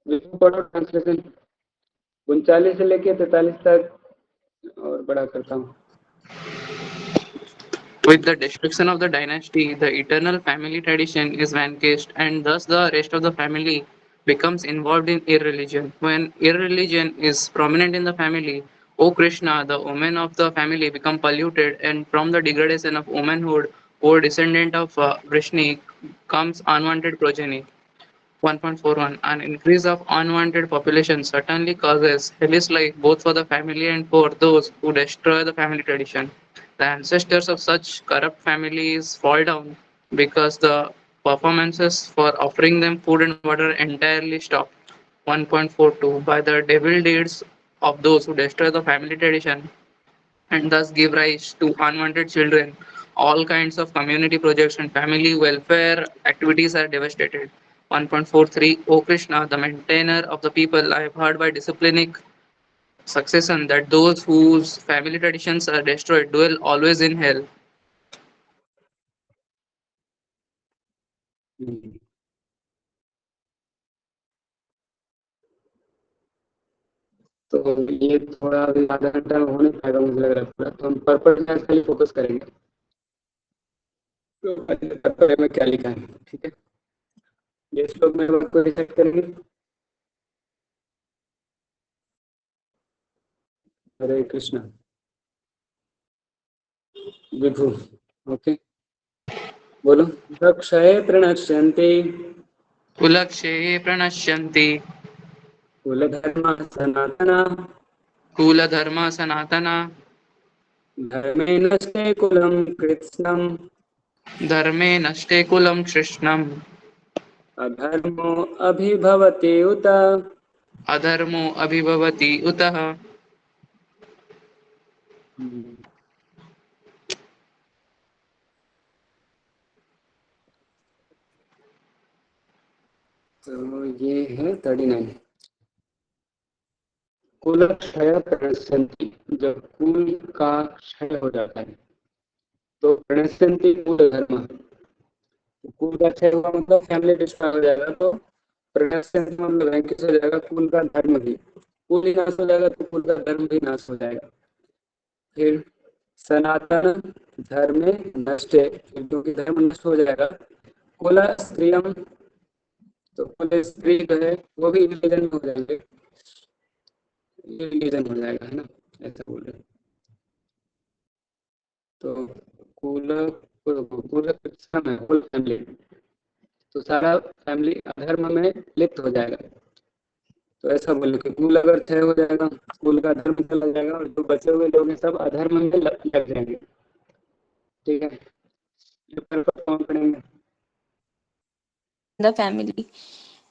विष्णु पढ़ो ट्रांसलेशन 39 से लेके 43 तक और बड़ा करता हूँ। With the destruction of the dynasty, the eternal family tradition is vanished, and thus the rest of the family becomes involved in irreligion. When irreligion is prominent in the family, O Krishna, the women of the family become polluted, and from the degradation of womanhood, O descendant of Vrishni, comes unwanted progeny. 1.41 An increase of unwanted population certainly causes hellish life both for the family and for those who destroy the family tradition. The ancestors of such corrupt families fall down because the performances for offering them food and water entirely stop. 1.42 By the devil deeds of those who destroy the family tradition and thus give rise to unwanted children. All kinds of community projects and family welfare activities are devastated. 1.43 O Krishna, the maintainer of the people, I have heard by disciplinic succession that those whose family traditions are destroyed dwell always in hell. तो ये थोड़ा अभी आधा घंटा हो नहीं पाएगा मुझे लग रहा है पूरा, तो हम पर्पस में खाली फोकस करेंगे। तो तात्पर्य में क्या लिखा है, ठीक है। ये श्लोक में आपको रिसेट करेंगे। हरे कृष्णा विभु, ओके बोलो। दक्षये प्रणश्यन्ति कुलक्षये प्रणश्यन्ति कुलधर्म सनातना कुलधर्म सनातना धर्मे नष्टे कुलं कृत्स्नम् धर्मे नष्टे कुलं कृष्णम् अधर्मो अभिभवति उत। अधर्मो अभिभवति उतः। तो ये है 39। कुल क्षय प्रणश्यन्ति, जब कुल का क्षय हो जाता है तो प्रणश्यन्ति कुल धर्म, कुल का क्षय हुआ मतलब फैमिली डिस्ट्रॉय हो जाएगा, तो प्रणश्यन्ति मतलब वैंकिस हो जाएगा कुल का धर्म भी। कुल ही नाश हो जाएगा तो कुल का धर्म भी नाश हो जाएगा। फिर सनातन धर्म नष्ट, क्योंकि धर्म नष्ट हो जाएगा। कुल स्त्रियम, तो कुल स्त्री जो है वो भी रिलीजन में हो जाएंगे, रिलीजन हो जाएगा, है ना, ऐसा बोल रहे। तो कुल कुल है कुल फैमिली, तो सारा फैमिली अधर्म में लिप्त हो जाएगा। तो ऐसा बोले कि कुल अगर क्षय हो जाएगा, कुल का धर्म चला जाएगा और जो बचे हुए लोग हैं सब अधर्म में लग जाएंगे, ठीक है। ये कौन पढ़ेंगे? The family,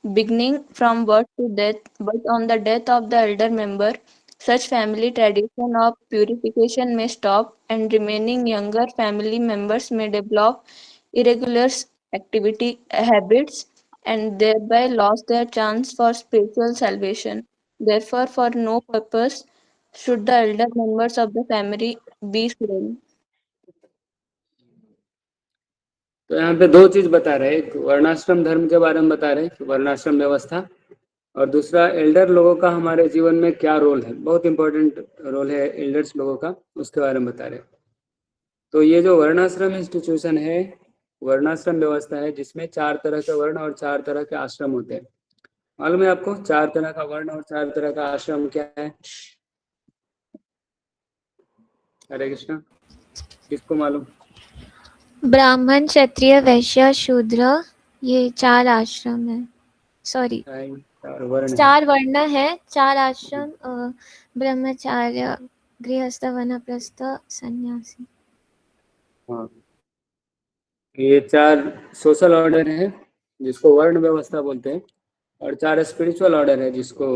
beginning from birth to death, but on the death of the elder member, such family tradition of purification may stop, and remaining younger family members may develop irregular activity habits and thereby lose their chance for spiritual salvation. Therefore, for no purpose should the elder members of the family be slain. तो यहाँ पे दो चीज बता रहे हैं, एक वर्णाश्रम धर्म के बारे में बता रहे हैं, वर्णाश्रम व्यवस्था, और दूसरा एल्डर लोगों का हमारे जीवन में क्या रोल है, बहुत इंपॉर्टेंट रोल है एल्डर्स लोगों का, उसके बारे में बता रहे हैं। तो ये जो वर्णाश्रम इंस्टीट्यूशन है, वर्णाश्रम व्यवस्था है जिसमें 4 तरह के वर्ण और 4 तरह के आश्रम होते हैं। मालूम है आपको 4 तरह का वर्ण और 4 तरह का आश्रम क्या है? हरे कृष्णा, किसको मालूम? ब्राह्मण, क्षत्रिय, वैश्य, शूद्र, ये 4 आश्रम है। सॉरी, 4 वर्ण है, 4 आश्रम, ब्रह्मचार्य, गृहस्थ, वानप्रस्थ, सन्यासी। हाँ, ये 4 सोशल ऑर्डर है जिसको वर्ण व्यवस्था बोलते हैं, और 4 स्पिरिचुअल ऑर्डर है जिसको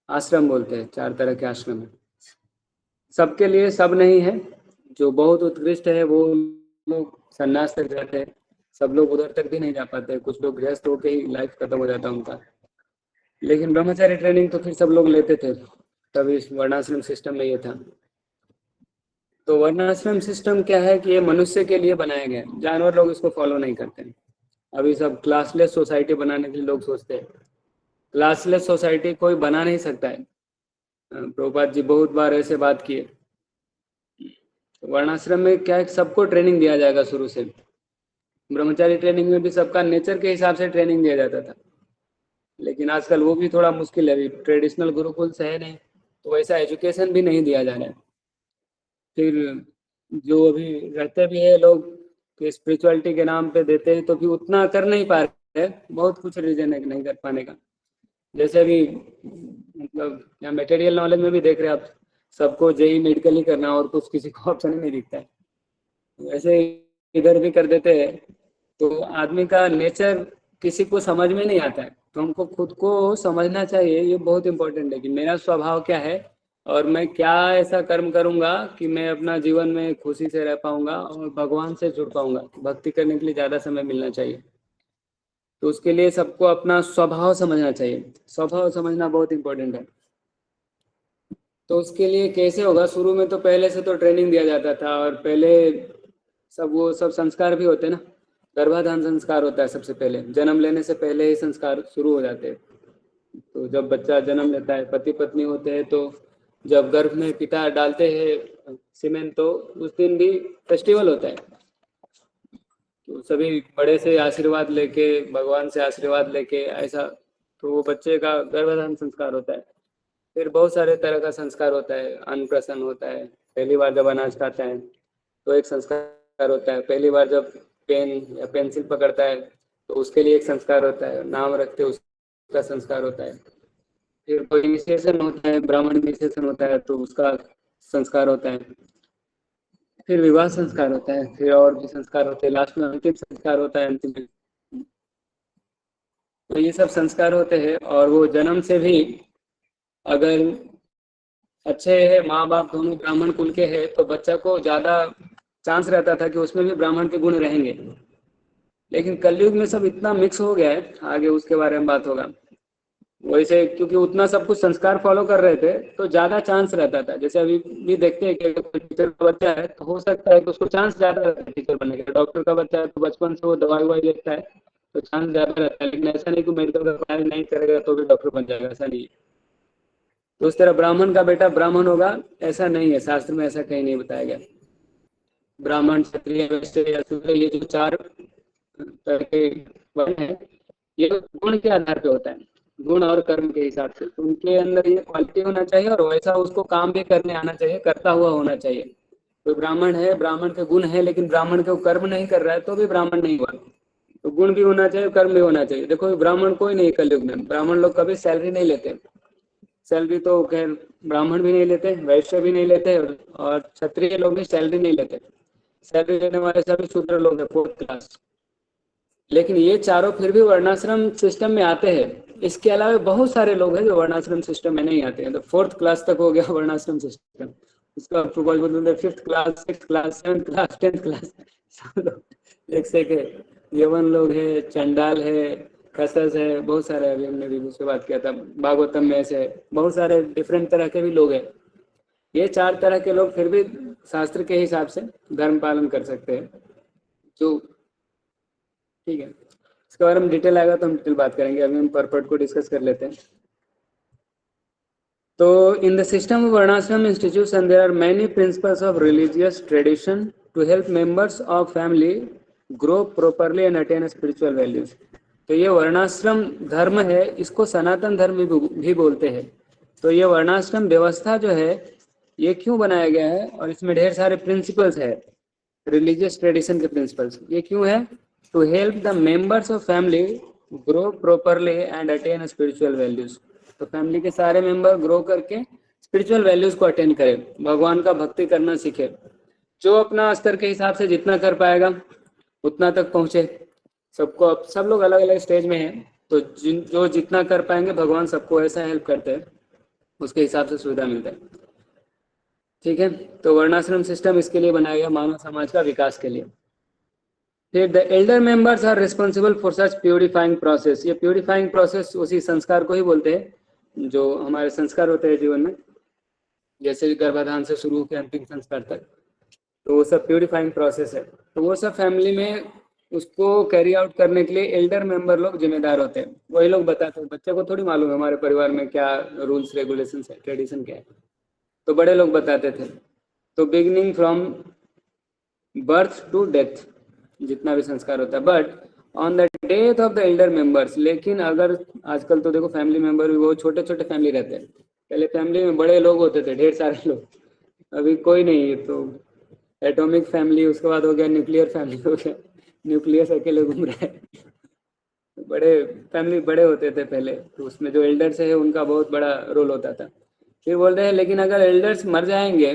आश्रम बोलते हैं। 4 तरह के आश्रम है, सबके लिए सब नहीं है। जो बहुत उत्कृष्ट है वो लोग सन्यास तक जाते हैं, सब लोग उधर तक भी नहीं जा पाते, कुछ लोग गृहस्थ होकर ही लाइफ खत्म हो जाता है उनका। लेकिन ब्रह्मचारी ट्रेनिंग तो फिर सब लोग लेते थे, तभी इस वर्णाश्रम सिस्टम में ये था। तो वर्णाश्रम सिस्टम क्या है कि ये मनुष्य के लिए बनाया गया है, जानवर लोग इसको फॉलो नहीं करते हैं। अभी सब क्लासलेस सोसाइटी बनाने के लिए लोग सोचते हैं, क्लासलेस सोसाइटी कोई बना नहीं सकता है। प्रभुपाद जी बहुत बार ऐसे बात किए। वर्णाश्रम में क्या है, सबको ट्रेनिंग दिया जाएगा शुरू से। ब्रह्मचारी ट्रेनिंग में भी सबका नेचर के हिसाब से ट्रेनिंग दिया जाता था, लेकिन आजकल वो भी थोड़ा मुश्किल है। अभी ट्रेडिशनल गुरुकुल से है नहीं, तो वैसा एजुकेशन भी नहीं दिया जा रहा है। फिर जो अभी रहते भी है लोग कि स्पिरिचुअलिटी के नाम पे देते हैं, तो भी उतना कर नहीं पा रहे। बहुत कुछ रीजन है नहीं कर पाने का। जैसे अभी मतलब यहाँ मटेरियल नॉलेज में भी देख रहे हैं आप, सबको जेई मेडिकल ही करना और कुछ किसी को ऑप्शन ही नहीं दिखता है। वैसे इधर भी कर देते हैं, तो आदमी का नेचर किसी को समझ में नहीं आता है। तो हमको खुद को समझना चाहिए, ये बहुत इंपॉर्टेंट है कि मेरा स्वभाव क्या है और मैं क्या ऐसा कर्म करूंगा कि मैं अपना जीवन में खुशी से रह पाऊंगा और भगवान से जुड़ पाऊंगा। भक्ति करने के लिए ज़्यादा समय मिलना चाहिए, तो उसके लिए सबको अपना स्वभाव समझना चाहिए। स्वभाव समझना बहुत इंपॉर्टेंट है। तो उसके लिए कैसे होगा, शुरू में तो पहले से तो ट्रेनिंग दिया जाता था, और पहले सब वो सब संस्कार भी होते हैं ना। गर्भाधान संस्कार होता है सबसे पहले, जन्म लेने से पहले ही संस्कार शुरू हो जाते हैं। तो जब बच्चा जन्म लेता है, पति पत्नी होते हैं, तो जब गर्भ में पिता डालते हैं सीमेंट, तो उस दिन भी फेस्टिवल होता है। तो सभी बड़े से आशीर्वाद लेके, भगवान से आशीर्वाद लेके ऐसा, तो वो बच्चे का गर्भाधान संस्कार होता है। फिर बहुत सारे तरह का संस्कार होता है। अन्नप्राशन होता है, पहली बार जब अनाज खाता है तो एक संस्कार होता है। पहली बार जब पेन या पेंसिल पकड़ता है तो उसके लिए एक संस्कार होता है। नाम रखते उसका संस्कार होता है। फिर कोई इनिशिएशन होता है, ब्राह्मण इनिशिएशन होता है, तो उसका संस्कार होता है। फिर विवाह संस्कार होता है, फिर और भी संस्कार होते हैं। लास्ट में अंतिम संस्कार होता है, अंतिम। तो ये सब संस्कार होते हैं। और वो जन्म से भी अगर अच्छे है, माँ बाप दोनों ब्राह्मण कुल के हैं, तो बच्चा को ज़्यादा चांस रहता था कि उसमें भी ब्राह्मण के गुण रहेंगे। लेकिन कलयुग में सब इतना मिक्स हो गया है, आगे उसके बारे में बात होगा। वैसे क्योंकि उतना सब कुछ संस्कार फॉलो कर रहे थे, तो ज़्यादा चांस रहता था। जैसे अभी भी देखते हैं कि अगर कोई टीचर का बच्चा है तो हो सकता है कि उसको चांस ज़्यादा रहता है टीचर बनने का। डॉक्टर का बच्चा है तो बचपन से वो दवाई ववाई लेता है, तो चांस ज़्यादा रहता है। लेकिन ऐसा नहीं कि मेडिकल का पढ़ाई नहीं करेगा तो भी डॉक्टर बन जाएगा, ऐसा नहीं है। तो उस तरह ब्राह्मण का बेटा ब्राह्मण होगा, ऐसा नहीं है। शास्त्र में ऐसा कहीं नहीं बताया गया। ब्राह्मण, क्षत्रिय, वैश्य या शूद्र, ये जो चार तरह के वर्ण है, ये गुण के आधार पे होता है, गुण और कर्म के हिसाब से। तो उनके अंदर ये क्वालिटी होना चाहिए और वैसा उसको काम भी करने आना चाहिए, करता हुआ होना चाहिए। तो ब्राह्मण है, ब्राह्मण के गुण है, लेकिन ब्राह्मण के कर्म नहीं कर रहा है, तो भी ब्राह्मण नहीं हुआ। तो गुण भी होना चाहिए, कर्म भी होना चाहिए। देखो ब्राह्मण कोई नहीं कलयुग में, ब्राह्मण लोग कभी सैलरी नहीं लेते। सैलरी तो खैर ब्राह्मण भी नहीं लेते, वैश्य भी नहीं लेते, और क्षत्रिय लोग भी सैलरी नहीं लेते। सैलरी लेने वाले सभी शूद्र लोग हैं, 4th क्लास। लेकिन ये चारों फिर भी वर्णाश्रम सिस्टम में आते हैं। इसके अलावा बहुत सारे लोग हैं जो वर्णाश्रम सिस्टम में नहीं आते हैं। तो 4th क्लास तक हो गया वर्णाश्रम सिस्टम, उसका प्रोपोज बोलते हैं 5th class, 6th class, 7th class, 10th class, सब लोग एक से के यवन लोग है, चंडाल है, खसस है, बहुत सारे। अभी हमने भी उससे बात किया था, भागवतम में से बहुत सारे डिफरेंट तरह के भी लोग हैं। ये 4 तरह के लोग फिर भी शास्त्र के हिसाब से धर्म पालन कर सकते हैं। जो ठीक है, इसके बारे में डिटेल आएगा तो हम डिटेल बात करेंगे। अभी हम परपट को डिस्कस कर लेते हैं। तो in the system of varnashrama institution there are many principles of religious tradition to help members of family grow properly and attain spiritual values. तो ये वर्णाश्रम धर्म है, इसको सनातन धर्म भी बोलते हैं। तो ये वर्णाश्रम व्यवस्था जो है, ये क्यों बनाया गया है, और इसमें ढेर सारे प्रिंसिपल्स है, रिलीजियस ट्रेडिशन के प्रिंसिपल्स। ये क्यों है? To help the members of family grow properly and attain spiritual values. तो फैमिली के सारे मेंबर ग्रो करके स्पिरिचुअल वैल्यूज को अटेन करें, भगवान का भक्ति करना सीखे। जो अपना स्तर के हिसाब से जितना कर पाएगा उतना तक पहुंचे। सबको, सब लोग अलग अलग स्टेज में हैं, तो जो जितना कर पाएंगे, भगवान सबको ऐसा हेल्प करते हैं, उसके हिसाब से सुविधा मिलता है। ठीक है, तो वर्णाश्रम सिस्टम इसके लिए बनाया गया, मानव समाज का विकास के लिए। फिर the elder members are responsible for such purifying process. ये प्यूरिफाइंग प्रोसेस उसी संस्कार को ही बोलते हैं जो हमारे संस्कार होते हैं जीवन में, जैसे गर्भाधान से शुरू के अंतिम संस्कार तक। तो वो सब प्यूरिफाइंग प्रोसेस है। तो वो सब फैमिली में उसको कैरी आउट करने के लिए एल्डर मेंबर लोग जिम्मेदार होते हैं। वही लोग बताते हैं, बच्चे को थोड़ी मालूम है हमारे परिवार में क्या रूल्स रेगुलेशन है, ट्रेडिशन क्या है, तो बड़े लोग बताते थे। तो beginning from birth to death जितना भी संस्कार होता है, but on the death of the elder members, लेकिन अगर आजकल तो देखो फैमिली मेंबर भी बहुत छोटे छोटे फैमिली रहते हैं, पहले फैमिली में बड़े लोग होते थे, ढेर सारे लोग, अभी कोई नहीं है। तो एटॉमिक फैमिली, उसके बाद हो गया न्यूक्लियर फैमिली, हो गया न्यूक्लियस अकेले घूम रहा है। बड़े फैमिली बड़े होते थे पहले, तो उसमें जो एल्डर्स है उनका बहुत बड़ा रोल होता था। फिर बोल रहे हैं लेकिन अगर एल्डर्स मर जाएंगे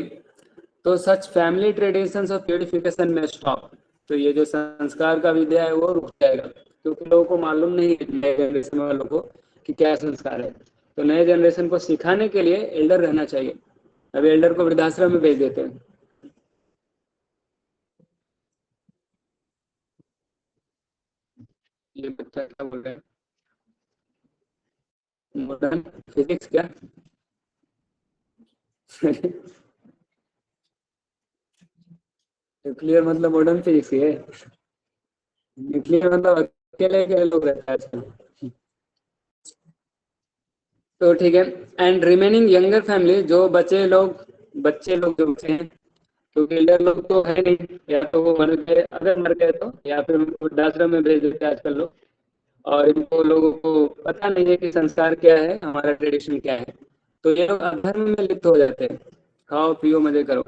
तो सच फैमिली ट्रेडिशंस ऑफ प्यूरिफिकेशन में स्टॉप, तो ये जो संस्कार का विद्या है वो रुक जाएगा, क्योंकि लोगों को मालूम नहीं है, नए जनरेशन वालों को, कि क्या संस्कार है। तो नए जनरेशन को सिखाने के लिए एल्डर रहना चाहिए। अभी एल्डर को वृद्धाश्रम में भेज देते हैं। ये बच्चा क्या बोल रहा है, मॉडर्न फिजिक्स क्या? न्यूक्लियर मतलब मॉडर्न फिजिक्स ही है। न्यूक्लियर मतलब अकेले अकेले लोग रहते हैं आजकल। तो ठीक है। एंड रिमेनिंग यंगर फैमिली, जो बच्चे लोग जो बचे हैं, क्योंकि एल्डर लोग तो है नहीं, या तो वो मर गए, अगर मर गए तो, या फिर उनको वृद्धाश्रम में भेज देते हैं आजकल लोग, और इनको लोगों को पता नहीं है कि संस्कार क्या है, हमारा ट्रेडिशन क्या है, तो ये लोग अधर्म में लिप्त हो जाते हैं, खाओ पियो मजे करो।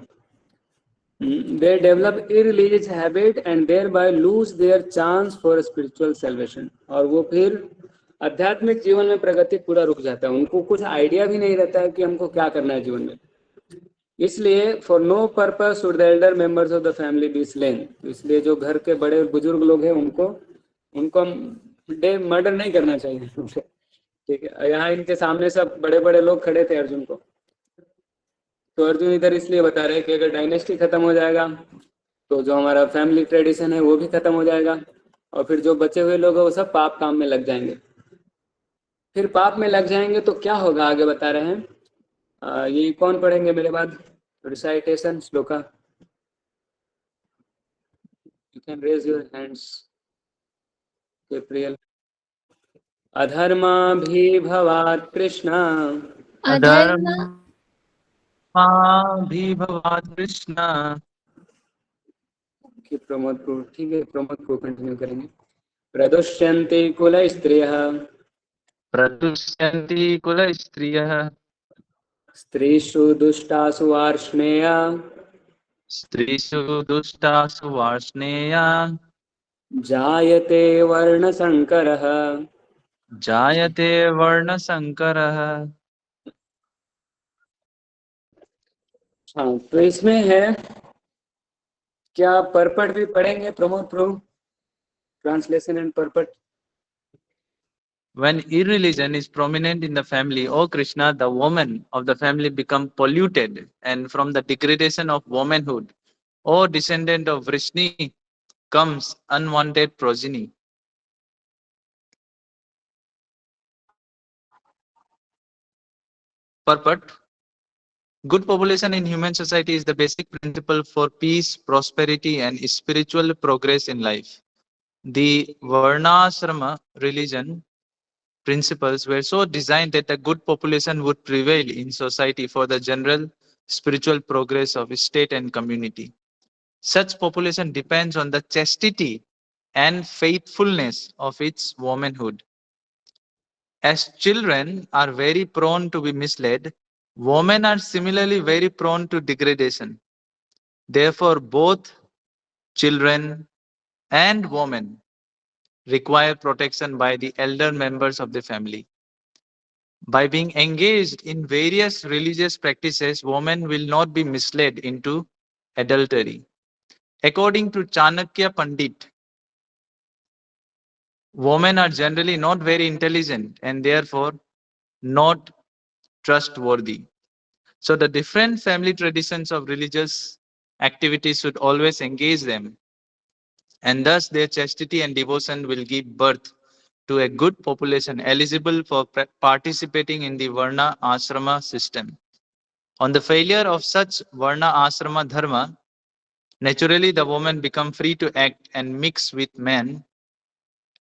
They develop irreligious habit and thereby lose their chance for spiritual salvation, और वो फिर आध्यात्मिक जीवन में प्रगति पूरा रुक जाता है, उनको कुछ आइडिया भी नहीं रहता है कि हमको क्या करना है जीवन में। इसलिए for no purpose should the elder members of the family be slain, इसलिए जो घर के बड़े बुजुर्ग लोग हैं उनको मर्डर नहीं करना चाहिए। ठीक है, यहाँ इनके सामने सब बड़े बड़े लोग खड़े थे अर्जुन को, तो अर्जुन इधर इसलिए बता रहे हैं कि अगर डायनेस्टी खत्म हो जाएगा तो जो हमारा फैमिली ट्रेडिशन है वो भी खत्म हो जाएगा, और फिर जो बचे हुए लोग हैं वो सब पाप काम में लग जाएंगे। फिर पाप में लग जाएंगे तो क्या होगा आगे बता रहे हैं। ये कौन पढ़ेंगे मेरे बाद recitation shloka? You can raise your hands. April. अधर्माभिभवात् कृष्ण, अधर्माभिभवात् कृष्ण। प्रमोद को, ठीक है, प्रमोद को कंटिन्यू करेंगे। प्रदुष्यन्ति कुलस्त्रियः, प्रदुष्यन्ति कुलस्त्रियः, स्त्रीषु दुष्टासु वार्ष्णेय, स्त्रीषु दुष्टासु वार्ष्णेय, जायते वर्णसंकरः, जायते वर्णसंकरः। हाँ, तो इसमें है, क्या परपट भी पढ़ेंगे Pramod Prabhu? Translation and purport. When irreligion is prominent in the family, O Krishna, the women of the family become polluted, and from the degradation of womanhood, O descendant of Vrishni, comes unwanted progeny. Purport: good population in human society is the basic principle for peace, prosperity, and spiritual progress in life. The Varnasrama religion principles were so designed that a good population would prevail in society for the general spiritual progress of state and community. Such population depends on the chastity and faithfulness of its womanhood. As children are very prone to be misled, women are similarly very prone to degradation. Therefore, both children and women require protection by the elder members of the family. By being engaged in various religious practices, women will not be misled into adultery. According to Chanakya Pandit, women are generally not very intelligent and therefore not trustworthy. So the different family traditions of religious activities should always engage them, and thus their chastity and devotion will give birth to a good population eligible for participating in the Varna Ashrama system. On the failure of such Varna Ashrama dharma, Naturally, the women become free to act and mix with men,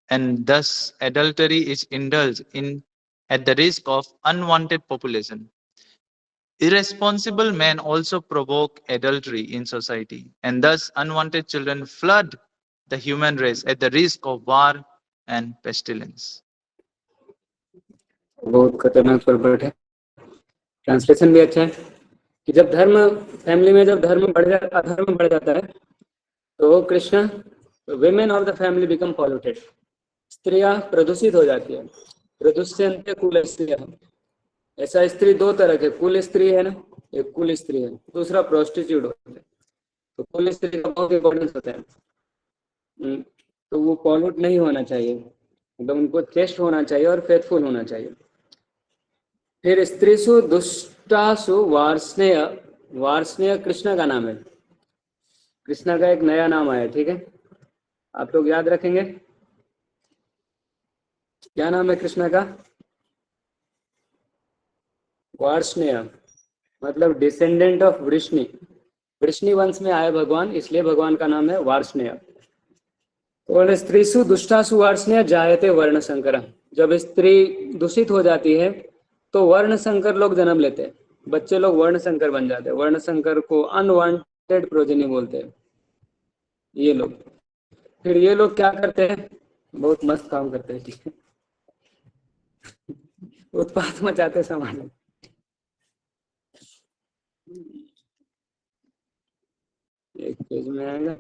and thus adultery is indulged in at the risk of unwanted population. Irresponsible men also provoke adultery in society, and thus unwanted children flood the human race at the risk of war and pestilence. बहुत खतरनाक पर्वत है। Translation भी अच्छा है कि जब धर्म फैमिली में जब धर्म बढ़ जाता अधर्म बढ़ जाता है तो Krishna women of the family become polluted, स्त्रियां प्रदूषित हो जाती है। प्रदूषण कुल स्त्रियां, ऐसा स्त्री दो तरह के, कुल स्त्री है ना, एक कुल स्त्री है, दूसरा प्रोस्टिट्यूट होता है। तो कुल स्त्री का बहुत इंपॉर्टेंस होता है, तो वो पॉल्यूट नहीं होना चाहिए, मतलब उनको चेस्ट होना चाहिए और फेथफुल होना चाहिए। फिर स्त्रीसु दुष्टासु वार्ष्णेय, वार्ष्णेय कृष्ण का नाम है, कृष्ण का एक नया नाम आया, ठीक है, आप लोग याद रखेंगे क्या नाम है कृष्ण का? वार्ष्णेय मतलब डिसेंडेंट ऑफ वृष्णि, वृष्णि वंश में आए भगवान, इसलिए भगवान का नाम है वार्ष्णेय। तो स्त्रीसु दुष्टासु वार्ष्णेय जायते वर्ण संकर, जब स्त्री दूषित हो जाती है तो वर्ण संकर लोग जन्म लेते हैं, बच्चे लोग वर्ण संकर बन जाते हैं। वर्ण संकर को अनवांटेड प्रोजेनी बोलते हैं ये लोग। फिर ये लोग क्या करते हैं, बहुत मस्त काम करते हैं, ठीक है, उत्पात मचाते समाज में। एक पेज में आएगा,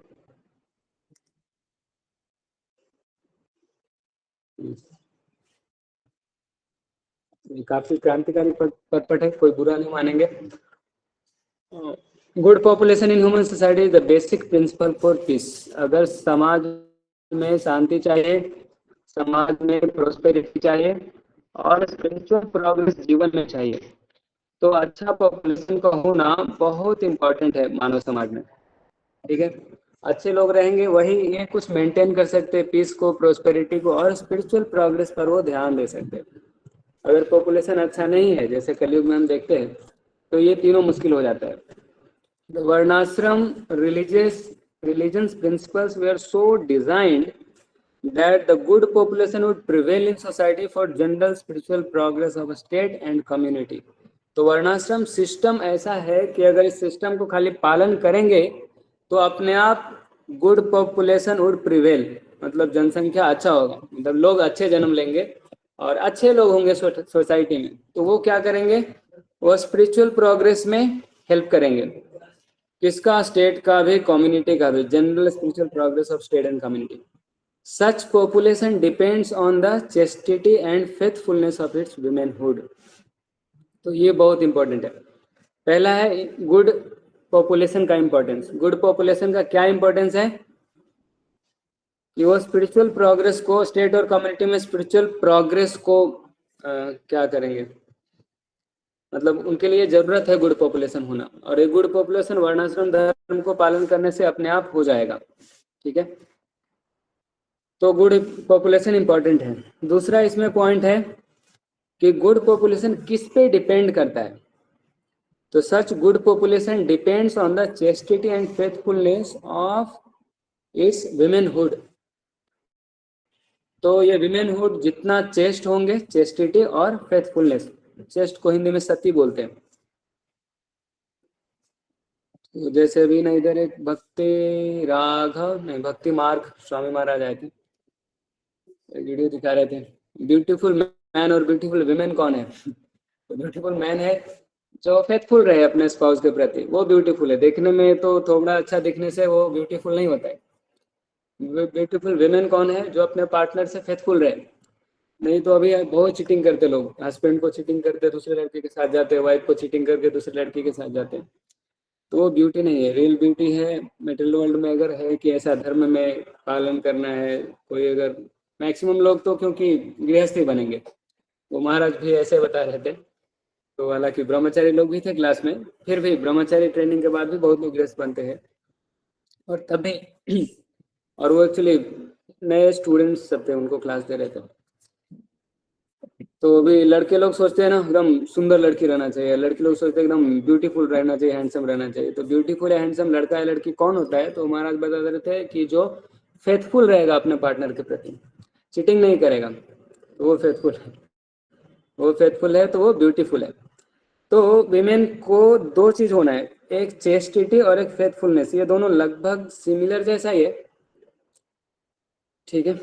काफी क्रांतिकारी पटपट है, कोई बुरा नहीं मानेंगे। Good population in human society is the basic principle for piece. अगर समाज में शांति चाहिए, समाज में प्रोस्पेरिटी चाहिए और स्पिरिचुअल प्रोग्रेस जीवन में चाहिए, तो अच्छा पॉपुलेशन का होना बहुत इंपॉर्टेंट है मानव समाज में, ठीक है। अच्छे लोग रहेंगे वही ये कुछ मेंटेन कर सकते हैं, पीस को, प्रोस्पेरिटी को और स्पिरिचुअल प्रोग्रेस पर वो ध्यान दे सकते हैं। अगर पॉपुलेशन अच्छा नहीं है, जैसे कलयुग में हम देखते हैं, तो ये तीनों मुश्किल हो जाता है। The Varnashram religion's principles were so designed that the good population would prevail in society for general spiritual progress of a state and community. तो वर्णाश्रम सिस्टम ऐसा है कि अगर इस सिस्टम को खाली पालन करेंगे तो अपने आप गुड पॉपुलेशन वुड प्रिवेल, मतलब जनसंख्या अच्छा होगा, मतलब लोग अच्छे जन्म लेंगे और अच्छे लोग होंगे सोसाइटी में, तो वो क्या करेंगे, वो स्पिरिचुअल प्रोग्रेस में हेल्प करेंगे। किसका? स्टेट का भी, कम्युनिटी का भी, general spiritual progress of state and community. Such population depends on the chastity and faithfulness of it's womanhood. तो ये बहुत इंपॉर्टेंट है। पहला है गुड पॉपुलेशन का इंपॉर्टेंस। गुड पॉपुलेशन का क्या इंपॉर्टेंस है कि वो स्पिरिचुअल प्रोग्रेस को, स्टेट और कम्युनिटी में स्पिरिचुअल प्रोग्रेस को क्या करेंगे, मतलब उनके लिए जरूरत है गुड पॉपुलेशन होना, और ये गुड पॉपुलेशन वर्णाश्रम धर्म को पालन करने से अपने आप हो जाएगा, ठीक है। तो गुड पॉपुलेशन इंपॉर्टेंट है। दूसरा इसमें पॉइंट है कि गुड पॉपुलेशन किस पे डिपेंड करता है, तो such good population depends on the chastity and faithfulness of its womanhood. तो ये विमेनहुड जितना चेस्ट होंगे, चेस्टिटी और फेथफुलनेस, चेस्ट को हिंदी में सती बोलते हैं। तो जैसे अभी ना इधर एक भक्ति राघव नहीं भक्ति मार्ग स्वामी महाराज आए थे, वीडियो दिखा रहे थे, ब्यूटीफुल मैन और ब्यूटीफुल विमेन कौन है? तो ब्यूटीफुल मैन है जो फेथफुल रहे अपने स्पाउस के प्रति, वो ब्यूटीफुल है। देखने में तो थोड़ा अच्छा दिखने से वो ब्यूटीफुल नहीं होता है। ब्यूटीफुल विमेन कौन है? जो अपने पार्टनर से फेथफुल रहे। नहीं तो अभी बहुत चीटिंग करते लोग, हस्बैंड को चीटिंग करते दूसरे लड़के के साथ जाते हैं, वाइफ को चीटिंग करके दूसरे लड़के के साथ जाते हैं, तो वो ब्यूटी नहीं है। रियल ब्यूटी है मेटेरियल वर्ल्ड में अगर है कि ऐसा धर्म में पालन करना है कोई, अगर मैक्सिमम लोग तो क्योंकि गृहस्थी बनेंगे, वो महाराज भी ऐसे बता रहे थे। तो हालांकि ब्रह्मचारी लोग भी थे क्लास में, फिर भी ब्रह्मचारी ट्रेनिंग के बाद भी बहुत लोग गृहस्थ बनते हैं, और तभी और वो एक्चुअली नए स्टूडेंट्स सब थे, उनको क्लास दे रहे थे। तो अभी लड़के लोग सोचते हैं ना एकदम सुंदर लड़की रहना चाहिए, लड़की लोग सोचते हैं एकदम ब्यूटीफुल रहना चाहिए, हैंडसम रहना चाहिए। तो ब्यूटीफुल या हैंडसम लड़का या लड़की कौन होता है? तो महाराज बता रहे थे कि जो फेथफुल रहेगा अपने पार्टनर के प्रति, चीटिंग नहीं करेगा, तो वो फेथफुल है। वो फेथफुल है तो वो ब्यूटीफुल है। तो विमेन को दो चीज होना है, एक चेस्टिटी और एक फेथफुलनेस। ये दोनों लगभग सिमिलर जैसा ही है, ठीक है,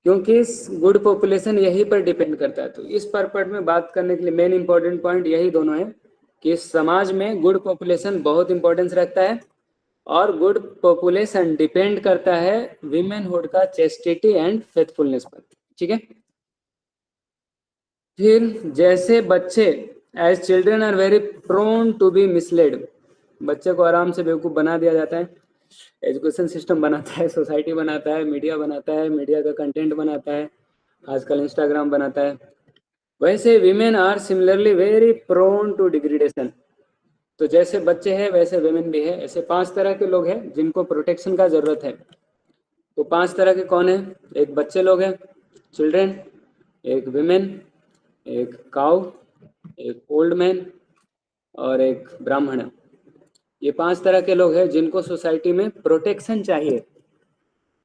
क्योंकि गुड पॉपुलेशन यही पर डिपेंड करता है। तो इस पर्पट में बात करने के लिए मेन इंपॉर्टेंट पॉइंट यही दोनों है कि समाज में गुड पॉपुलेशन बहुत इंपॉर्टेंस रखता है और गुड पॉपुलेशन डिपेंड करता है विमेनहुड का चेस्टिटी एंड फेथफुलनेस पर, ठीक है। फिर जैसे बच्चे as children are very prone to be misled, बच्चे को आराम से बेवकूफ़ बना दिया जाता है। एजुकेशन सिस्टम बनाता है, सोसाइटी बनाता है, मीडिया बनाता है, मीडिया का कंटेंट बनाता है, आजकल इंस्टाग्राम बनाता है। वैसे women are similarly very prone to degradation. तो जैसे बच्चे हैं वैसे विमेन भी है। ऐसे 5 तरह के लोग हैं जिनको प्रोटेक्शन का ज़रूरत है। तो 5 तरह के कौन है? एक बच्चे लोग हैं, चिल्ड्रेन, एक विमेन, एक काउ, एक ओल्ड मैन और एक ब्राह्मण। ये 5 तरह के लोग हैं जिनको सोसाइटी में प्रोटेक्शन चाहिए।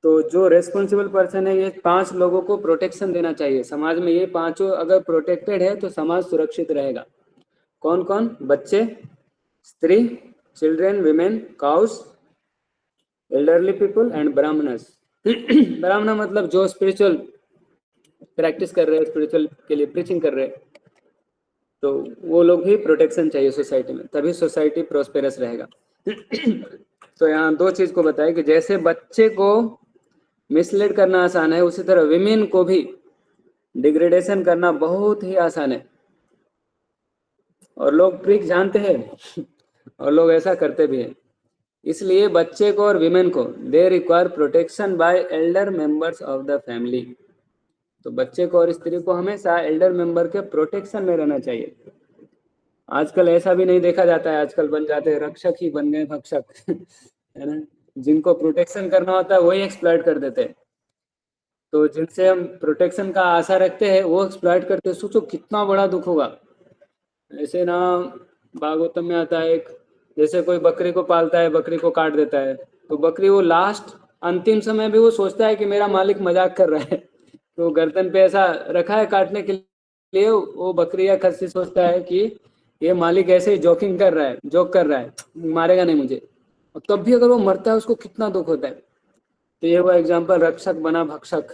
तो जो रेस्पॉन्सिबल पर्सन है, ये 5 लोगों को प्रोटेक्शन देना चाहिए समाज में। ये पांचों अगर प्रोटेक्टेड है तो समाज सुरक्षित रहेगा। कौन कौन? बच्चे, स्त्री, children, women, cows, elderly people and Brahmanas. ब्राह्मण मतलब जो स्पिरिचुअल प्रैक्टिस कर रहे हैं, स्पिरिचुअल के लिए प्रीचिंग कर रहे हैं, तो वो लोग भी प्रोटेक्शन चाहिए सोसाइटी में, तभी सोसाइटी प्रोस्पेरस रहेगा। तो यहाँ 2 चीज को बताया कि जैसे बच्चे को मिसलीड करना आसान है, उसी तरह विमेन को भी डिग्रेडेशन करना बहुत ही आसान है। और लोग ट्रिक जानते हैं और लोग ऐसा करते भी हैं। इसलिए बच्चे को और विमेन को they require protection bye Elder members of the family. तो बच्चे को और स्त्री को हमेशा एल्डर मेंबर के प्रोटेक्शन में रहना चाहिए। आजकल ऐसा भी नहीं देखा जाता है, आजकल बन जाते हैं रक्षक ही बन गए भक्षक है ना। जिनको प्रोटेक्शन करना होता है वही एक्सप्लॉइट कर देते हैं। तो जिनसे हम प्रोटेक्शन का आशा रखते हैं वो एक्सप्लॉइट करते हैं। सोचो कितना बड़ा दुख होगा। ऐसे ना भागवतम में आता है एक, जैसे कोई बकरी को पालता है, बकरी को काट देता है, तो बकरी वो लास्ट अंतिम समय भी वो सोचता है कि मेरा मालिक मजाक कर रहा है, तो गर्दन पे ऐसा रखा है काटने के लिए, वो बकरी या खस्सी सोचता है कि ये मालिक ऐसे ही जोकिंग कर रहा है, जोक कर रहा है, मारेगा नहीं मुझे। और तब भी अगर वो मरता है उसको कितना दुख होता है। तो ये वो एग्जाम्पल, रक्षक बना भक्षक।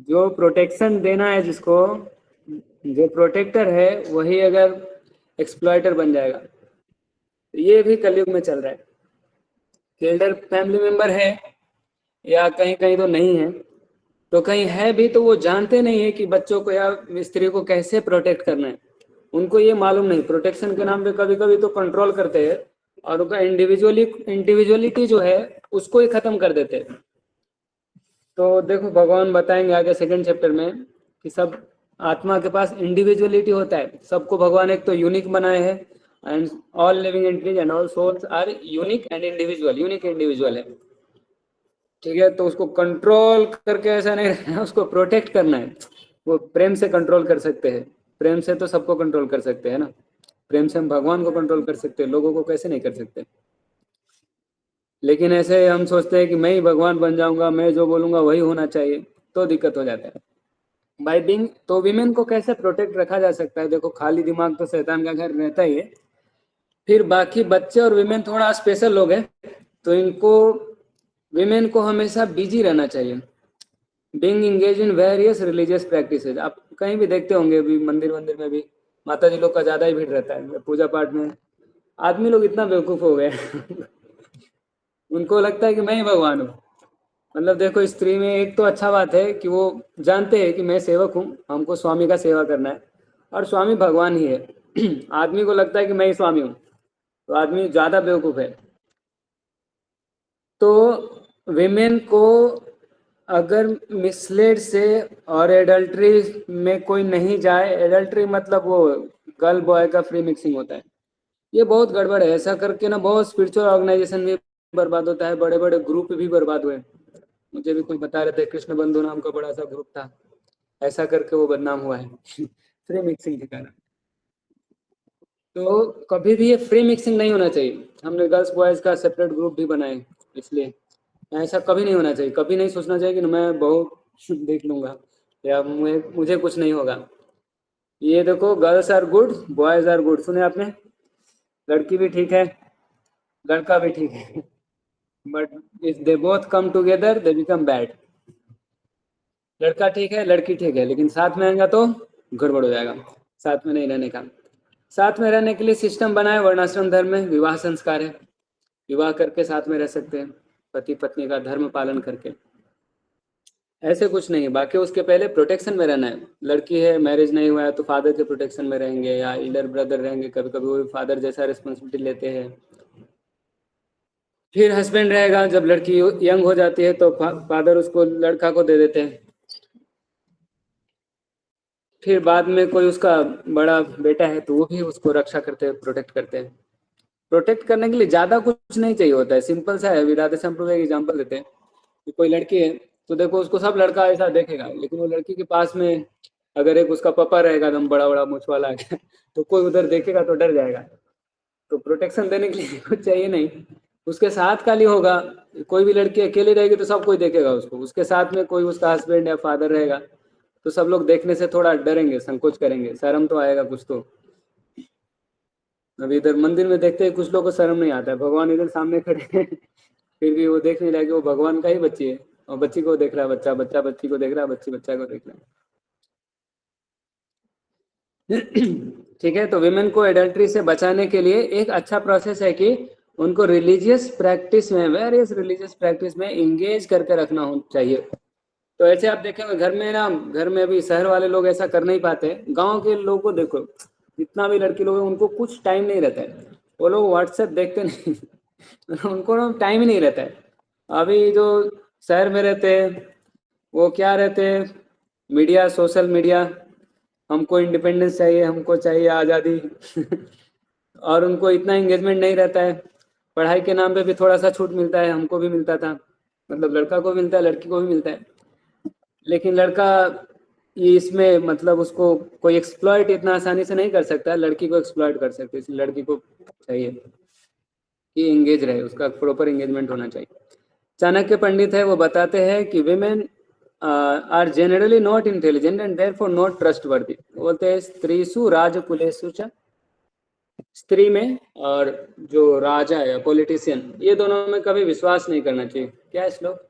जो प्रोटेक्शन देना है जिसको, जो प्रोटेक्टर है वही अगर एक्सप्लॉइटर बन जाएगा। तो ये भी कलयुग में चल रहा है। एल्डर फैमिली मेंबर है या कहीं कहीं तो नहीं है, तो कहीं है भी तो वो जानते नहीं है कि बच्चों को या स्त्री को कैसे प्रोटेक्ट करना है। उनको ये मालूम नहीं। प्रोटेक्शन के नाम पे कभी कभी तो कंट्रोल करते हैं और उनका इंडिविजुअलिटी जो है उसको ही खत्म कर देते हैं। तो देखो भगवान बताएंगे आगे 2nd चैप्टर में कि सब आत्मा के पास इंडिविजुअलिटी होता है। सबको भगवान एक तो यूनिक बनाए हैं, and all living entities and all souls are unique and individual, unique individual है, ठीक है। तो उसको कंट्रोल करके ऐसा नहीं रहना, उसको प्रोटेक्ट करना है। वो प्रेम से कंट्रोल कर सकते हैं, प्रेम से तो सबको कंट्रोल कर सकते हैं ना। प्रेम से हम भगवान को कंट्रोल कर सकते हैं, लोगों को कैसे नहीं कर सकते। लेकिन ऐसे हम सोचते हैं कि मैं ही भगवान बन जाऊंगा, मैं जो बोलूंगा वही होना चाहिए, तो दिक्कत हो जाता है। बाय बीइंग, तो विमेन को कैसे प्रोटेक्ट रखा जा सकता है? देखो खाली दिमाग तो शैतान का घर रहता ही है। फिर बाकी बच्चे और विमेन थोड़ा स्पेशल लोग हैं, तो इनको विमेन को हमेशा बिजी रहना चाहिए। Being engage in various religious practices. आप कहीं भी देखते होंगे, भी मंदिर में भी माता जी लोग का ज़्यादा ही भीड़ रहता है पूजा पाठ में। आदमी लोग इतना बेवकूफ़ हो गए उनको लगता है कि मैं ही भगवान हूँ। मतलब देखो स्त्री में एक तो अच्छा बात है कि वो जानते हैं कि मैं सेवक हूँ, हमको स्वामी का सेवा करना है और स्वामी भगवान ही है। आदमी को लगता है कि मैं ही स्वामी हूँ, तो आदमी ज़्यादा बेवकूफ़ है। तो विमेन को अगर मिसलेड से और एडल्ट्री में कोई नहीं जाए, एडल्ट्री मतलब वो गर्ल बॉय का फ्री मिक्सिंग होता है, ये बहुत गड़बड़ है। ऐसा करके ना बहुत स्पिरिचुअल ऑर्गेनाइजेशन भी बर्बाद होता है, बड़े बड़े ग्रुप भी बर्बाद हुए। मुझे भी कोई बता रहे थे, कृष्ण बंधु नाम का बड़ा सा ग्रुप था, ऐसा करके वो बदनाम हुआ है फ्री मिक्सिंग के कारण। तो कभी भी ये फ्री मिक्सिंग नहीं होना चाहिए। हमने गर्ल्स बॉयज़ का सेपरेट ग्रुप भी बनाए, इसलिए ऐसा कभी नहीं होना चाहिए। कभी नहीं सोचना चाहिए कि मैं बहुत देख लूँगा या मुझे कुछ नहीं होगा। ये देखो, girls are good, boys are good, सुने आपने? लड़की भी ठीक है, लड़का भी ठीक है, but if they both come together they become bad. लड़का ठीक है, लड़की ठीक है, लेकिन साथ में आएगा तो गड़बड़ हो जाएगा। साथ में नहीं रहने का। साथ में रहने के लिए सिस्टम बना है वर्णाश्रम धर्म में, विवाह संस्कार है, विवाह करके साथ में रह सकते हैं, पति पत्नी का धर्म पालन करके। ऐसे कुछ नहीं है। बाकी उसके पहले प्रोटेक्शन में रहना है। लड़की है, मैरिज नहीं हुआ है तो फादर के प्रोटेक्शन में रहेंगे या एल्डर ब्रदर रहेंगे, कभी कभी वो भी फादर जैसा रिस्पॉन्सिबिलिटी लेते हैं। फिर हस्बैंड रहेगा, जब लड़की यंग हो जाती है तो फादर उसको लड़का को दे देते हैं। फिर बाद में कोई उसका बड़ा बेटा है तो वो भी उसको रक्षा करते हैं, प्रोटेक्ट करते हैं। प्रोटेक्ट करने के लिए ज़्यादा कुछ नहीं चाहिए होता है, सिंपल सा है। अभी राधे श्याम प्रभु एक एग्जाम्पल देते हैं कि कोई लड़की है तो देखो उसको सब लड़का ऐसा देखेगा, लेकिन वो लड़की के पास में अगर एक उसका पापा रहेगा एकदम बड़ा बड़ा मूछ वाला तो कोई उधर देखेगा तो डर जाएगा। तो प्रोटेक्शन देने के लिए कुछ चाहिए नहीं, उसके साथ खाली होगा। कोई भी लड़की अकेली रहेगी तो सब कोई देखेगा उसको, उसके साथ में कोई उसका हस्बैंड या फादर रहेगा तो सब लोग देखने से थोड़ा डरेंगे, संकोच करेंगे, शर्म तो आएगा कुछ तो। अभी इधर मंदिर में देखते हैं कुछ लोगों को शर्म नहीं आता है, भगवान इधर सामने खड़े हैं फिर भी वो देख नहीं रहा कि वो भगवान का ही बच्ची है, और बच्ची को देख रहा है, बच्चा बच्चा बच्ची को देख रहा है, बच्ची बच्चा को देख रहा है। ठीक है, तो विमेन को एडल्ट्री से बचाने के लिए एक अच्छा प्रोसेस है कि उनको रिलीजियस प्रैक्टिस में, वेरियस रिलीजियस प्रैक्टिस में इंगेज करके रखना चाहिए। तो ऐसे आप देखेंगे घर में ना, घर में अभी शहर वाले लोग ऐसा कर नहीं पाते, गांव के लोगों को देखो, जितना भी लड़की लोग हैं उनको कुछ टाइम नहीं रहता है, वो लोग व्हाट्सएप देखते नहीं उनको ना टाइम ही नहीं रहता है। अभी जो शहर में रहते हैं वो क्या रहते हैं, मीडिया, सोशल मीडिया, हमको इंडिपेंडेंस चाहिए, हमको चाहिए आज़ादी और उनको इतना एंगेजमेंट नहीं रहता है। पढ़ाई के नाम पे भी थोड़ा सा छूट मिलता है, हमको भी मिलता था, मतलब लड़का को मिलता है, लड़की को भी मिलता है, लेकिन लड़का ये इसमें मतलब उसको कोई एक्सप्लॉइट इतना आसानी से नहीं कर सकता, लड़की को एक्सप्लॉइट कर सकते, इसलिए लड़की को चाहिए कि एंगेज रहे, उसका प्रॉपर एंगेजमेंट होना चाहिए। चाणक्य पंडित है, वो बताते हैं कि women are generally not intelligent and therefore not trustworthy. बोलते हैं स्त्रीसु राजकुलेषु च, स्त्री में और जो राजा है पॉलिटिशियन, ये दोनों में कभी विश्वास नहीं करना चाहिए। क्या है श्लोक?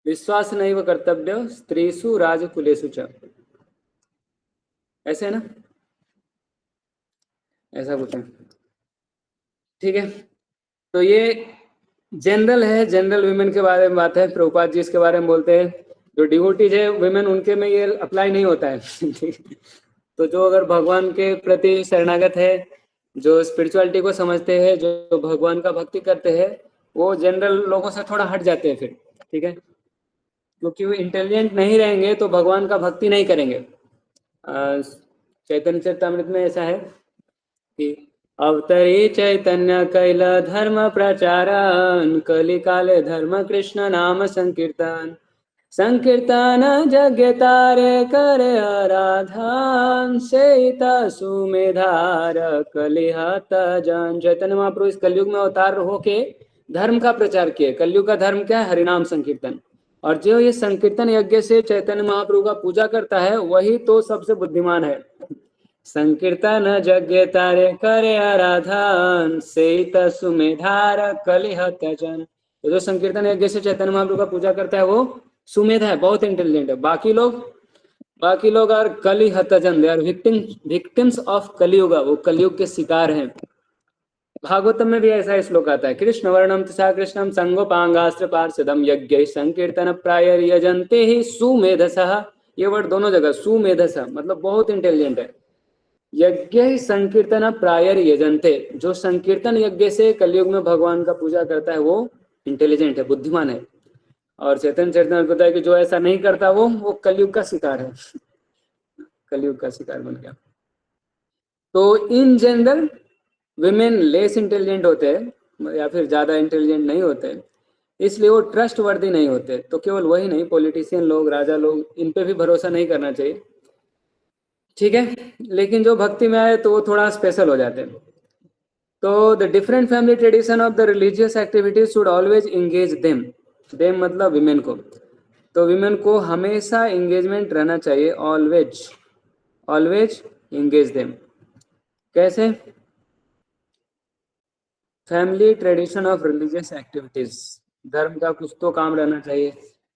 विश्वास नहीं वो कर्तव्य स्त्रीसु राजकुलेषु च, ऐसे है ना, ऐसा कुछ है। ठीक है, तो ये जनरल है, जनरल विमेन के बारे में बात है। प्रभुपाद जी इसके बारे में बोलते हैं जो डिवोटीज है विमेन, उनके में ये अप्लाई नहीं होता है तो जो अगर भगवान के प्रति शरणागत है, जो स्पिरिचुअलिटी को समझते हैं, जो भगवान का भक्ति करते हैं, वो जनरल लोगों से थोड़ा हट जाते हैं फिर। ठीक है, क्योंकि वो इंटेलिजेंट नहीं रहेंगे तो भगवान का भक्ति नहीं करेंगे। चैतन्य चरितामृत में ऐसा है कि अवतरे चैतन्य कैल धर्म प्रचारन, कलि काले धर्म कृष्ण नाम संकीर्तन, संकीर्तन यज्ञ तारे करे आराधन, सेता सुमेधार कलिहत जन। चैतन्य महाप्रभु इस कलयुग में अवतार होके धर्म का प्रचार किए। कलयुग का धर्म क्या है? हरिनाम संकीर्तन। और जो ये संकीर्तन यज्ञ से चैतन्य महाप्रभु का पूजा करता है वही तो सबसे बुद्धिमान है। संकीर्तन यज्ञ तारे करे आराधन, सेता सुमेधार कलिहत जन। तो जो संकीर्तन यज्ञ से चैतन्य महाप्रभु का पूजा करता है वो सुमेध है, बहुत इंटेलिजेंट है। बाकी लोग आर कली हतजन, दे आर विक्टिम्स ऑफ कलियुग, वो कलियुग के शिकार हैं। भागवतम में भी ऐसा श्लोक आता है, कृष्ण वर्णम तथा कृष्णम संगोपांगास्त्र पार्षदम यज्ञ संकीर्तन प्राय यजन्ते ही सुमेधसः। ये वर्ड दोनों जगह, सुमेधसः मतलब बहुत इंटेलिजेंट है। यज्ञ संकीर्तन प्राय यजन्ते, जो संकीर्तन यज्ञ से कलयुग में भगवान का पूजा करता है वो इंटेलिजेंट है, बुद्धिमान है। और चैतन्य चरितामृत बताया कि जो ऐसा नहीं करता वो कलयुग का शिकार है, कलयुग का शिकार बन गया। तो in general women less intelligent होते हैं या फिर ज़्यादा इंटेलिजेंट नहीं होते, इसलिए वो ट्रस्ट वर्दी नहीं होते। तो केवल वही नहीं, पॉलिटिशियन लोग, राजा लोग, इन पे भी भरोसा नहीं करना चाहिए। ठीक है, लेकिन जो भक्ति में आए तो वो थोड़ा स्पेशल हो जाते हैं। तो the different family tradition of the religious activities should always engage them. Them मतलब विमेन को। तो विमेन को हमेशा इंगेजमेंट रहना चाहिए, ऑलवेज ऑलवेज इंगेज देम। कैसे? Family tradition of religious activities, धर्म का कुछ तो काम रहना चाहिए।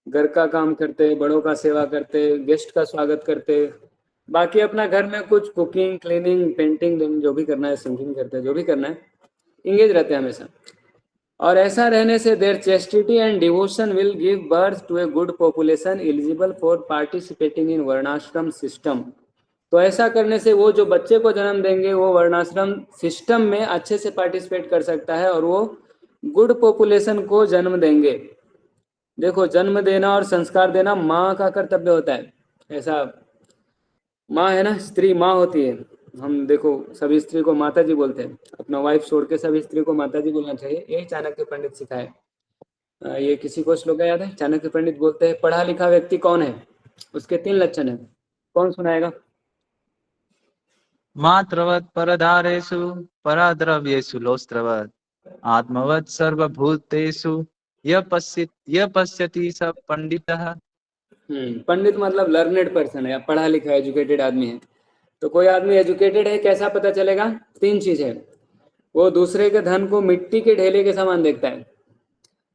घर का काम करते, बड़ों का सेवा करते, गेस्ट का स्वागत करते, बाकी अपना घर में कुछ कुकिंग, क्लीनिंग, पेंटिंग, जो भी करना है, सिंगिंग करते, जो भी करना है, इंगेज रहते हैं हमेशा। और ऐसा रहने से their chastity and devotion will give birth to a good population eligible for participating in varnashrama system. तो ऐसा करने से वो जो बच्चे को जन्म देंगे वो वर्णाश्रम सिस्टम में अच्छे से पार्टिसिपेट कर सकता है और वो गुड पॉपुलेशन को जन्म देंगे। देखो, जन्म देना और संस्कार देना माँ का कर्तव्य होता है। ऐसा माँ है ना, स्त्री माँ होती है। हम देखो सभी स्त्री को माता जी बोलते हैं, अपना वाइफ छोड़ के सभी स्त्री को माता जी बोलना चाहिए, यही चाणक्य पंडित सिखाए। ये किसी को श्लोक याद है? चाणक्य पंडित बोलते हैं, पढ़ा लिखा व्यक्ति कौन है, उसके 3 लक्षण है। कौन सुनाएगा? मात्रवत् परदारेषु पराद्रव्येषु लोस्त्रवत् आत्मवत् सर्वभूतेषु यः पश्यति स पंडितः। पंडित मतलब लर्नेड पर्सन है या पढ़ा लिखा एजुकेटेड आदमी है। तो कोई आदमी एजुकेटेड है कैसा पता चलेगा? 3 चीज है। वो दूसरे के धन को मिट्टी के ढेले के समान देखता है,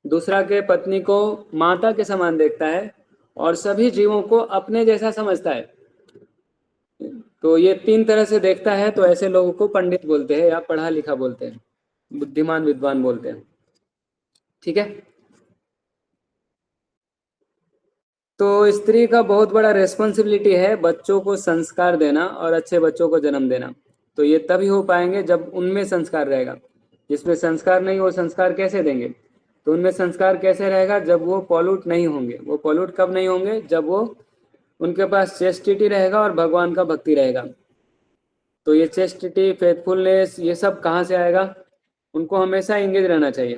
दूसरा के पत्नी को माता के समान देखता है, और सभी जीवों को अपने जैसा समझता है। तो ये 3 तरह से देखता है, तो ऐसे लोगों को पंडित बोलते हैं या पढ़ा लिखा बोलते हैं, बुद्धिमान विद्वान बोलते हैं। ठीक है, तो स्त्री का बहुत बड़ा रेस्पॉन्सिबिलिटी है बच्चों को संस्कार देना और अच्छे बच्चों को जन्म देना। तो ये तभी हो पाएंगे जब उनमें संस्कार रहेगा। जिसमें संस्कार नहीं, वो संस्कार कैसे देंगे? तो उनमें संस्कार कैसे रहेगा? जब वो पॉल्यूट नहीं होंगे। वो पॉल्यूट कब नहीं होंगे? जब वो उनके पास चेस्टिटी रहेगा और भगवान का भक्ति रहेगा। तो ये चेस्टिटी, फेथफुलनेस, ये सब कहाँ से आएगा? उनको हमेशा इंगेज रहना चाहिए,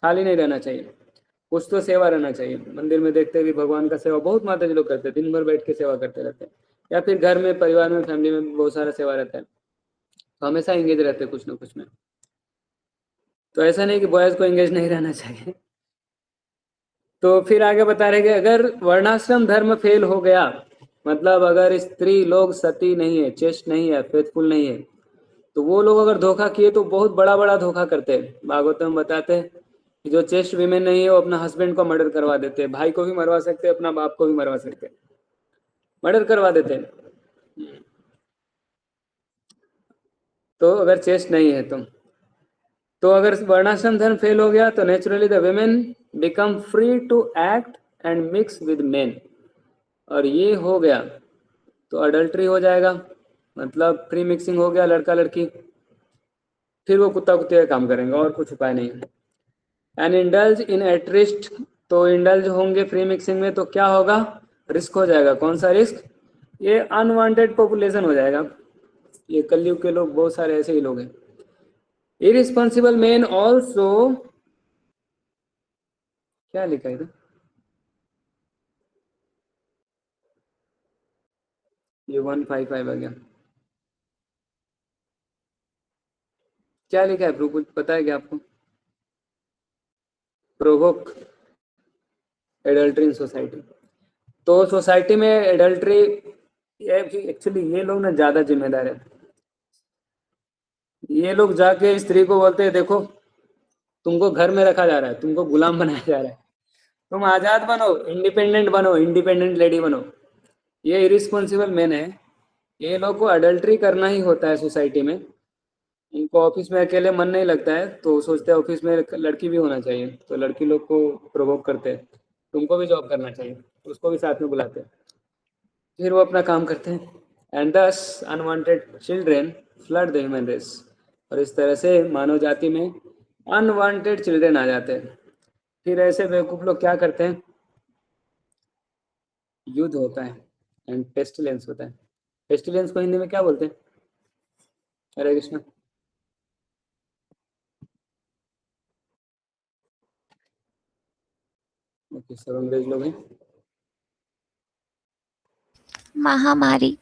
खाली नहीं रहना चाहिए, कुछ तो सेवा रहना चाहिए। मंदिर में देखते भी भगवान का सेवा बहुत माता जी लोग करते हैं, दिन भर बैठ के सेवा करते रहते हैं, या फिर घर में, परिवार में, फैमिली में बहुत सारा सेवा रहता है। तो हमेशा इंगेज रहते हैं कुछ ना कुछ में। तो ऐसा नहीं कि बॉयज को इंगेज नहीं रहना चाहिए। तो फिर आगे बता रहे कि अगर वर्णाश्रम धर्म फेल हो गया, मतलब अगर स्त्री लोग सती नहीं है, चेस्ट नहीं है, फेथफुल नहीं है, तो वो लोग अगर धोखा किए तो बहुत बड़ा बड़ा धोखा करते हैं। भागवत में बताते हैं कि जो चेस्ट विमेन नहीं है वो अपना हस्बैंड को मर्डर करवा देते हैं, भाई को भी मरवा सकते हैं, अपना बाप को भी मरवा सकते हैं, मर्डर करवा देते हैं। तो अगर चेस्ट नहीं है तो अगर वर्णाश्रम धर्म फेल हो गया तो naturally the women become free to act and mix with men. और ये हो गया तो अडल्ट्री हो जाएगा, मतलब फ्री मिक्सिंग हो गया, लड़का लड़की। फिर वो कुत्ता कुत्ते का काम करेंगे, और कुछ उपाय नहीं है। एंड इंडल्ज इन एट्रिस्ट, तो इंडल्ज होंगे फ्री मिक्सिंग में, तो क्या होगा? रिस्क हो जाएगा। कौन सा रिस्क? ये अनवांटेड पॉपुलेशन हो जाएगा। ये कलयुग के लोग बहुत सारे ऐसे ही लोग हैं। इरिस्पॉन्सिबल मैन ऑल्सो, क्या लिखा है इधर? ये 155 आ गया। क्या लिखा है प्रो, कुछ पता है क्या आपको? Provoke adultery in society. तो सोसाइटी में एडल्ट्री, एक्चुअली ये लोग ना ज्यादा जिम्मेदार है। ये लोग जाके स्त्री को बोलते हैं, देखो तुमको घर में रखा जा रहा है, तुमको गुलाम बनाया जा रहा है, तुम आजाद बनो, इंडिपेंडेंट बनो, इंडिपेंडेंट लेडी बनो। ये इरिस्पॉन्सिबल मैन है। ये लोग को अडल्ट्री करना ही होता है सोसाइटी में। इनको ऑफिस में अकेले मन नहीं लगता है, तो सोचते हैं ऑफिस में लड़की भी होना चाहिए, तो लड़की लोग को प्रोवोक करते हैं, तुमको भी जॉब करना चाहिए, उसको भी साथ में बुलाते हैं, फिर वो अपना काम करते हैं। And thus unwanted children flood the human race. और इस तरह से मानव जाति में अनवांटेड चिल्ड्रेन आ जाते हैं। फिर ऐसे बेवकूफ़ लोग क्या करते हैं? युद्ध होता है एंड पेस्टिलेंस होता है। पेस्टिलेंस को हिंदी में क्या बोलते हैं? हरे कृष्ण। ओके, सब अंग्रेज लोग हैं। महामारी।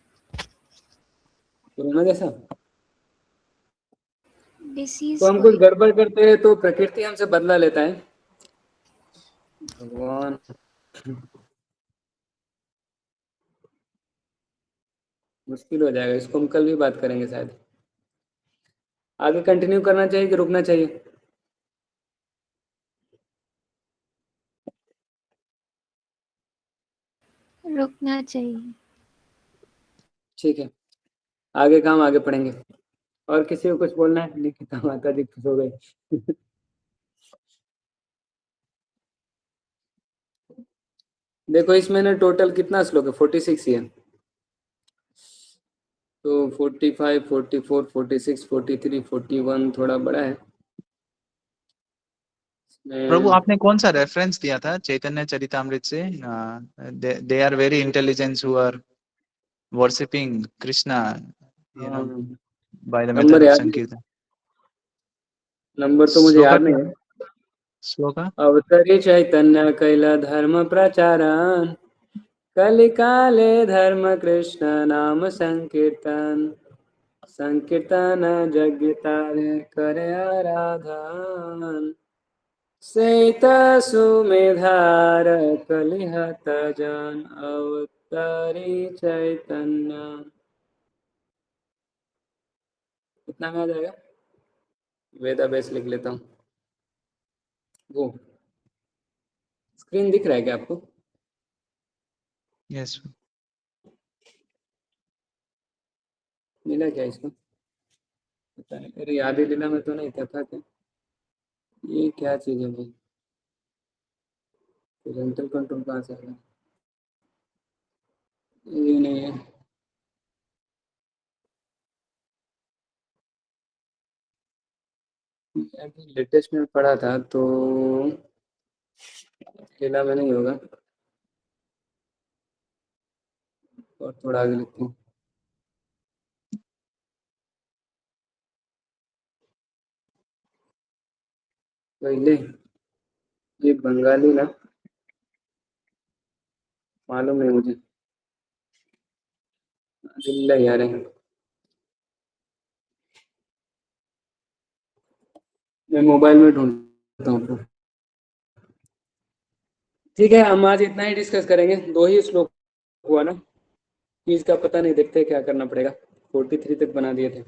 कोरोना जैसा। डिसीज तो हम कुछ कोई। गड़बड़ करते हैं तो प्रकृति हमसे बदला लेता है। भगवान। मुश्किल हो जाएगा, इसको हम कल भी बात करेंगे शायद। आगे कंटिन्यू करना चाहिए कि रुकना चाहिए? रुकना चाहिए। ठीक है, आगे काम आगे पढ़ेंगे। और किसी को कुछ बोलना है? निकिता माता जी खुश हो गई। देखो इसमें ना टोटल कितना श्लोक है, 46 ही है। तो 45, 44, 46, 43, 41 थोड़ा बड़ा है। प्रभु इसमें आपने कौन सा रेफरेंस दिया था चैतन्य चरितामृत से? They are very intelligent who are worshipping Krishna, you know, by the method number of याद नहीं, संकीर्तन। नंबर तो मुझे श्लोका याद क्या नहीं है? है। श्लोका अवतरी चैतन्य कैला धर्म प्रचारन, कलिकाले धर्म कृष्ण नाम संकीर्तन, संकीर्तन यज्ञ तारे करे आराधन, सैत सुमेधार कलिहत जन अवतरी चैतन्य। कितना में आ जाएगा? वेदा बेस लिख लेता हूँ। वो स्क्रीन दिख रहा है क्या आपको? यस। मिला क्या इसको? पता नहीं, अरे आदि लीला में तो नहीं था क्या? ये क्या चीज है भाई? पेरेंटल कंट्रोल कहाँ से आएगा? ये नहीं है। अभी लेटेस्ट में पढ़ा था तो लीला में नहीं होगा। और थोड़ा आगे लिखते हैं पहले। ये बंगाली ना, मालूम नहीं मुझे। लीला यार है, मैं मोबाइल में ढूंढता हूँ। ठीक है, हम आज इतना ही डिस्कस करेंगे। 2 ही श्लोक हुआ ना, क्विज का पता नहीं, देखते हैं क्या करना पड़ेगा। 43 तक बना दिए थे,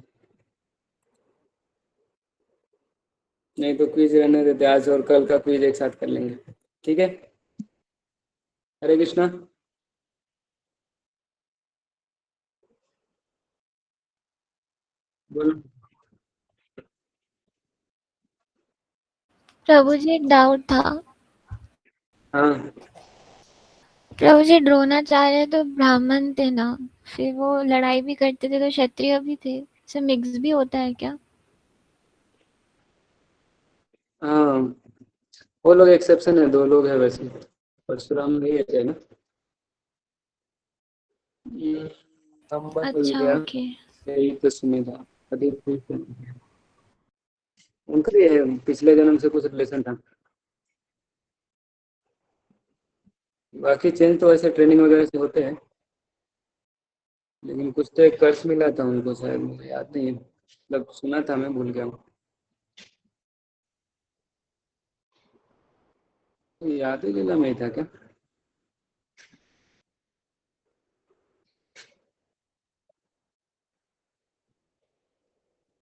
नहीं तो क्विज रहने देते, आज और कल का क्विज एक साथ कर लेंगे। ठीक है, हरे कृष्णा। बोलो। प्रभु जी एक डाउट था। हाँ प्रभु जी द्रोणाचार्य तो ब्राह्मण थे ना, फिर वो लड़ाई भी करते थे तो क्षत्रिय भी थे, से मिक्स भी होता है क्या? हाँ, वो लोग एक्सेप्शन है, 2 लोग हैं वैसे। परशुराम भी है ना। नंबर मिल अच्छा, गया। ओके। यही तो सुमेधा अधिक उनका भी है, पिछले जन्म से कुछ रिलेशन था। बाकी चेंज तो ऐसे ट्रेनिंग वगैरह से होते हैं, लेकिन कुछ तो एक कर्स मिला था उनको, शायद मुझे याद नहीं है, मतलब सुना था, मैं भूल गया हूँ। याद ही लीला में ही था क्या?